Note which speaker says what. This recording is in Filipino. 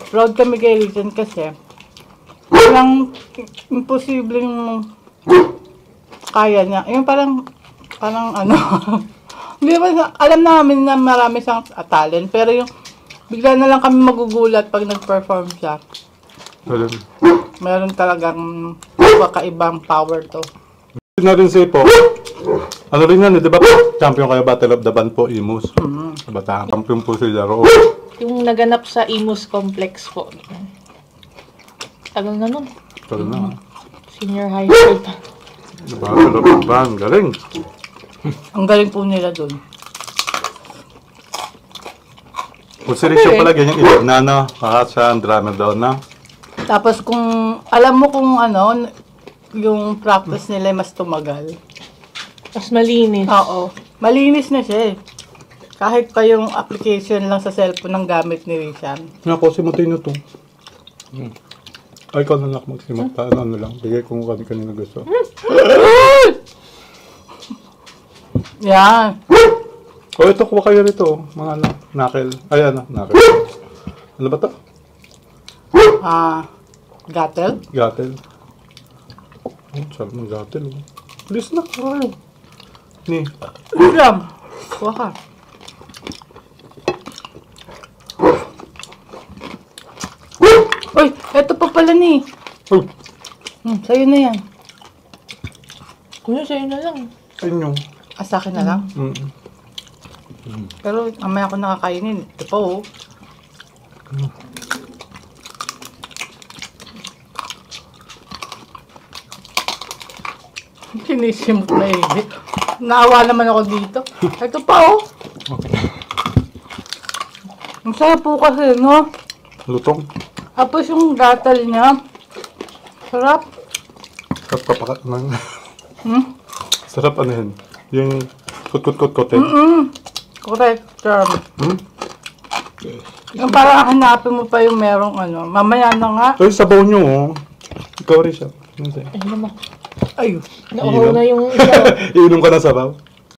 Speaker 1: Proud kami kay Rizan kasi parang imposibleng kaya niya. Yung parang ano. Hindi ba, alam namin na marami siyang talent, pero yung bigla na lang kami magugulat pag nag-perform siya. Meron talagang kakaibang power to.
Speaker 2: Na rin si po. Ano rin yan, di ba po? Champion kayo Battle of the Band po, Imus. Bataan. Champion po sila ro.
Speaker 3: Yung naganap sa Imus Complex po. Tagal na nun.
Speaker 2: Tagal na.
Speaker 3: Senior high school pa.
Speaker 2: Battle of the Band, galing.
Speaker 1: Ang galing po nila dun.
Speaker 2: Kung si Richo pala, ganyan edad na, no? Kakasya, ang drummer daw na.
Speaker 1: Tapos kung, alam mo kung ano, yung practice nila mas tumagal.
Speaker 3: Mas malinis.
Speaker 1: Oo. Malinis na siya eh. Kahit pa yung application lang sa cellphone ng gamit ni Rizan.
Speaker 2: Ako, simutin nyo to. Ay, ikaw na lang magsimut. Ano lang, bigay ko kung kanina gusto.
Speaker 1: Yan.
Speaker 2: Oh, ito, kuha kayo rito. Mga ano, knuckle. Ay, ano, knuckle. Ano ba to?
Speaker 1: Gatel.
Speaker 2: Gatel. Oh, sarap ng gatel. Oh. Please na, kuha. Ni.
Speaker 1: Lang. Kuha ka. Uy, eto pa pala ni.
Speaker 2: Oh,
Speaker 1: Sa'yo na yan.
Speaker 3: Kuya, sa'yo na lang.
Speaker 2: sa inyo.
Speaker 1: Sa akin na lang. Pero mamaya ako nakakainin. Ito pa oh. Sinisimot na eh. Naawa naman ako dito. Ito pa oh. Ang sarap po kasi, no?
Speaker 2: Lutong.
Speaker 1: Tapos yung gatal niya. Sarap.
Speaker 2: Sarap kapakat ng... Sarap ano yun? Yung kot-kot-kot-kot eh.
Speaker 1: Correct term. Yung parang hanapin mo pa yung merong ano. Mamaya na nga.
Speaker 2: Ay, sabaw nyo oh. Ikaw rin siya. Ano sa'yo?
Speaker 3: Ay naman.
Speaker 1: Ayun.
Speaker 3: Nauhaw na yung
Speaker 2: Iinom ka na sabaw?